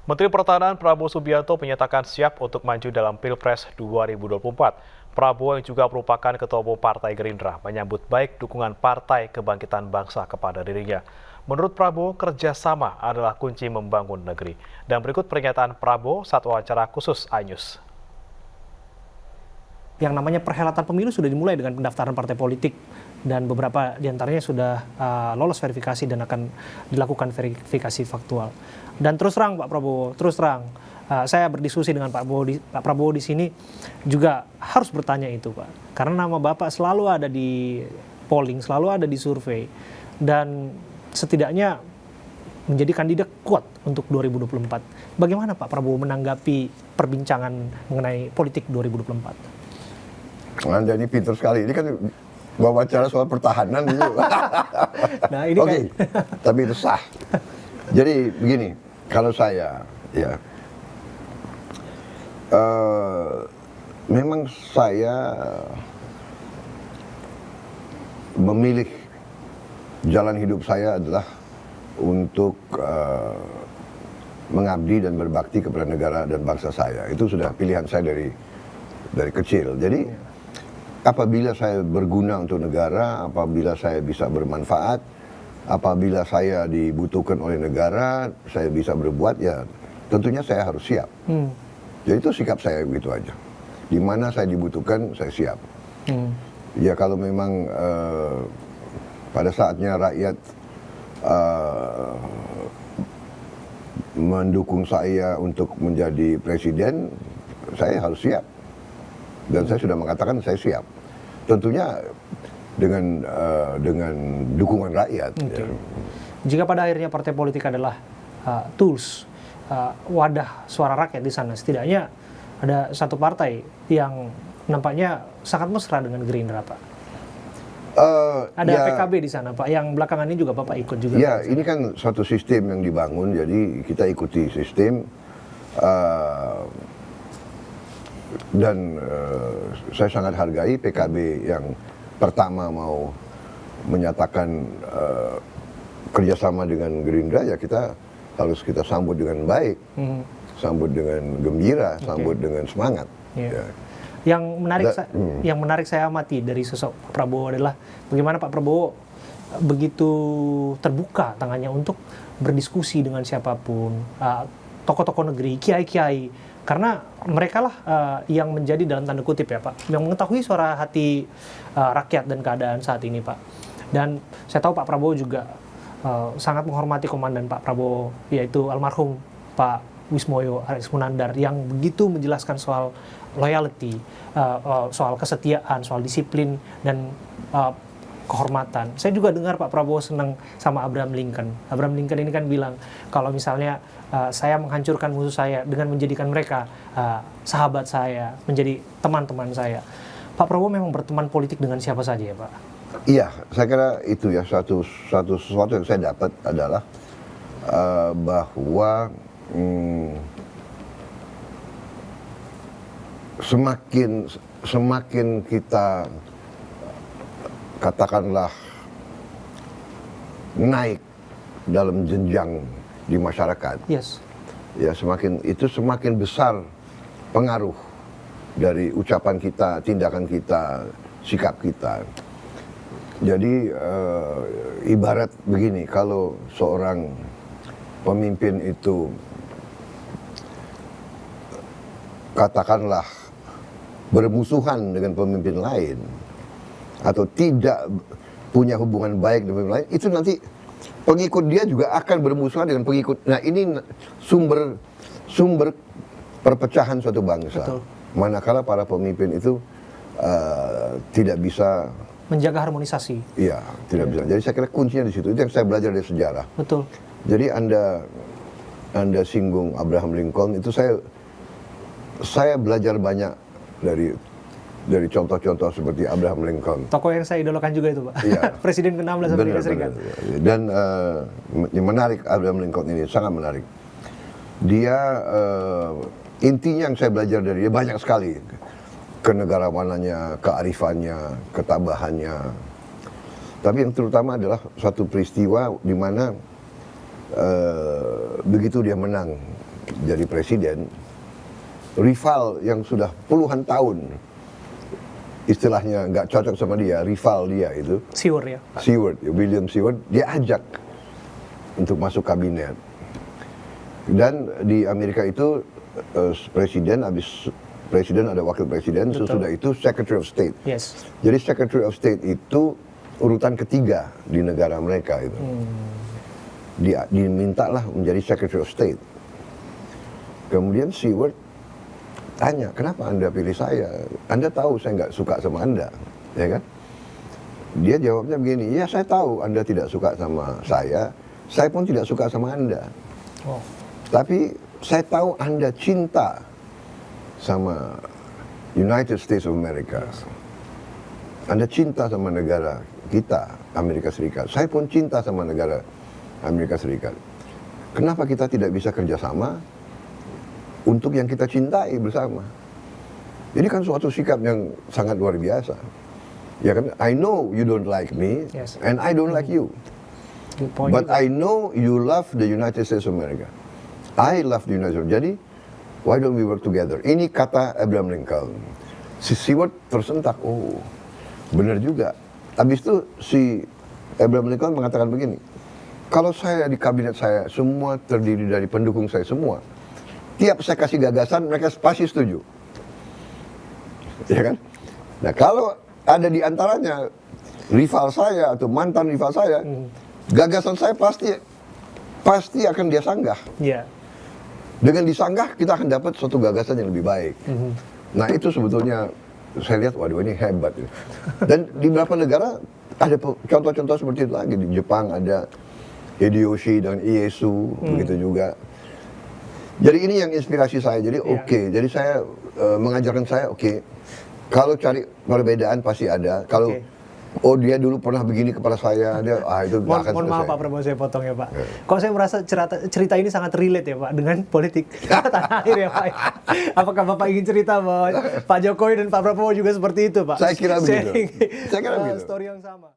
Menteri Pertahanan Prabowo Subianto menyatakan siap untuk maju dalam Pilpres 2024. Prabowo yang juga merupakan Ketua Umum Partai Gerindra menyambut baik dukungan Partai Kebangkitan Bangsa kepada dirinya. Menurut Prabowo, kerjasama adalah kunci membangun negeri. Dan berikut pernyataan Prabowo saat wawancara khusus iNews. Yang namanya perhelatan pemilu sudah dimulai dengan pendaftaran partai politik dan beberapa diantaranya sudah lolos verifikasi dan akan dilakukan verifikasi faktual. Dan terus terang Pak Prabowo, terus terang saya berdiskusi dengan Pak Prabowo di sini juga harus bertanya itu Pak, karena nama Bapak selalu ada di polling, selalu ada di survei dan setidaknya menjadi kandidat kuat untuk 2024. Bagaimana Pak Prabowo menanggapi perbincangan mengenai politik 2024? Anda ini pintar sekali. Ini kan wawancara soal pertahanan gitu. Nah, ini Oke, tapi itu sah. Jadi begini, kalau saya ya memang saya memilih jalan hidup saya adalah untuk mengabdi dan berbakti kepada negara dan bangsa saya. Itu sudah pilihan saya dari kecil. Jadi apabila saya berguna untuk negara, apabila saya bisa bermanfaat, apabila saya dibutuhkan oleh negara, saya bisa berbuat, ya tentunya saya harus siap. Jadi itu sikap saya begitu aja. Di mana saya dibutuhkan, saya siap. Ya kalau memang pada saatnya rakyat mendukung saya untuk menjadi presiden, saya harus siap. Dan saya sudah mengatakan saya siap. Tentunya dengan dukungan rakyat. Okay. Ya. Jika pada akhirnya partai politik adalah tools, wadah suara rakyat di sana, setidaknya ada satu partai yang nampaknya sangat mesra dengan Gerindra, Pak. Ada ya, PKB di sana, Pak, yang belakangan ini juga Bapak ikut juga. Ya, ini kan suatu sistem yang dibangun, jadi kita ikuti sistem. Dan saya sangat hargai PKB yang pertama mau menyatakan kerjasama dengan Gerindra, ya kita sambut dengan baik, sambut dengan gembira, sambut dengan semangat. Yeah. Ya. Yang menarik saya amati dari sosok Pak Prabowo adalah bagaimana Pak Prabowo begitu terbuka tangannya untuk berdiskusi dengan siapapun, tokoh-tokoh negeri, kiai-kiai. Karena mereka lah yang menjadi dalam tanda kutip ya Pak, yang mengetahui suara hati rakyat dan keadaan saat ini Pak. Dan saya tahu Pak Prabowo juga sangat menghormati komandan Pak Prabowo, yaitu almarhum Pak Wismoyo Aris Munandar, yang begitu menjelaskan soal loyalty, soal kesetiaan, soal disiplin, dan kehormatan. Saya juga dengar Pak Prabowo senang sama Abraham Lincoln. Abraham Lincoln ini kan bilang, kalau misalnya saya menghancurkan musuh saya dengan menjadikan mereka sahabat saya, menjadi teman-teman saya. Pak Prabowo memang berteman politik dengan siapa saja ya Pak? Iya, saya kira itu ya sesuatu yang saya dapat adalah bahwa semakin kita katakanlah naik dalam jenjang di masyarakat, yes, ya semakin besar pengaruh dari ucapan kita, tindakan kita, sikap kita. Jadi ibarat begini, kalau seorang pemimpin itu katakanlah bermusuhan dengan pemimpin lain atau tidak punya hubungan baik dengan pemimpin lain, itu nanti pengikut dia juga akan bermusuhan dengan pengikut. Nah, ini sumber perpecahan suatu bangsa. Betul. Manakala para pemimpin itu tidak bisa menjaga harmonisasi. Iya, tidak bisa. Jadi saya kira kuncinya di situ. Itu yang saya belajar dari sejarah. Betul. Jadi Anda singgung Abraham Lincoln, itu saya belajar banyak dari contoh-contoh seperti Abraham Lincoln. Tokoh yang saya idolakan juga itu, Pak. Iya. Presiden ke-16 Amerika Serikat. Dan yang menarik Abraham Lincoln ini, sangat menarik. Dia, intinya yang saya belajar dari dia banyak sekali. Kenegarawanannya, kearifannya, ketabahannya. Tapi yang terutama adalah suatu peristiwa di mana begitu dia menang jadi presiden, rival yang sudah puluhan tahun istilahnya nggak cocok sama dia, rival dia itu Seward ya. Seward, William Seward, dia ajak untuk masuk kabinet. Dan di Amerika itu presiden ada wakil presiden, sesudah itu Secretary of State. Yes. Jadi Secretary of State itu urutan ketiga di negara mereka itu. Dimintalah menjadi Secretary of State. Kemudian Seward tanya, kenapa Anda pilih saya? Anda tahu saya nggak suka sama Anda, ya kan? Dia jawabnya begini, ya saya tahu Anda tidak suka sama saya pun tidak suka sama Anda. Oh. Tapi saya tahu Anda cinta sama United States of America. Anda cinta sama negara kita, Amerika Serikat. Saya pun cinta sama negara Amerika Serikat. Kenapa kita tidak bisa kerjasama untuk yang kita cintai bersama? Ini kan suatu sikap yang sangat luar biasa. Ya kan, I know you don't like me, Yes. and I don't like you. Good point. But I know you love the United States of America. I love the United States. Jadi, why don't we work together? Ini kata Abraham Lincoln. Si Seward tersentak, oh benar juga. Habis itu si Abraham Lincoln mengatakan begini, kalau saya di kabinet saya semua terdiri dari pendukung saya semua, tiap saya kasih gagasan mereka pasti setuju. Ya kan? Nah kalau ada di antaranya rival saya atau mantan rival saya, gagasan saya pasti akan dia sanggah. Ya. Dengan disanggah kita akan dapat suatu gagasan yang lebih baik. Nah itu sebetulnya saya lihat, waduh ini hebat. Dan di beberapa negara ada contoh-contoh seperti itu lagi. Di Jepang ada Hideyoshi dan Ieyasu, begitu juga. Jadi ini yang inspirasi saya. Jadi oke. Jadi saya mengajarkan saya kalau cari perbedaan pasti ada. Kalau oh dia dulu pernah begini kepada saya, dia itu nggak akan Mohon maaf selesai. Pak Prabowo, saya potong ya Pak. Kok saya merasa cerita ini sangat relate ya Pak dengan politik tanah air ya Pak. Apakah Bapak ingin cerita bahwa Pak Jokowi dan Pak Prabowo juga seperti itu Pak? Saya kira begitu. Sharing, Saya kira begitu. story yang sama.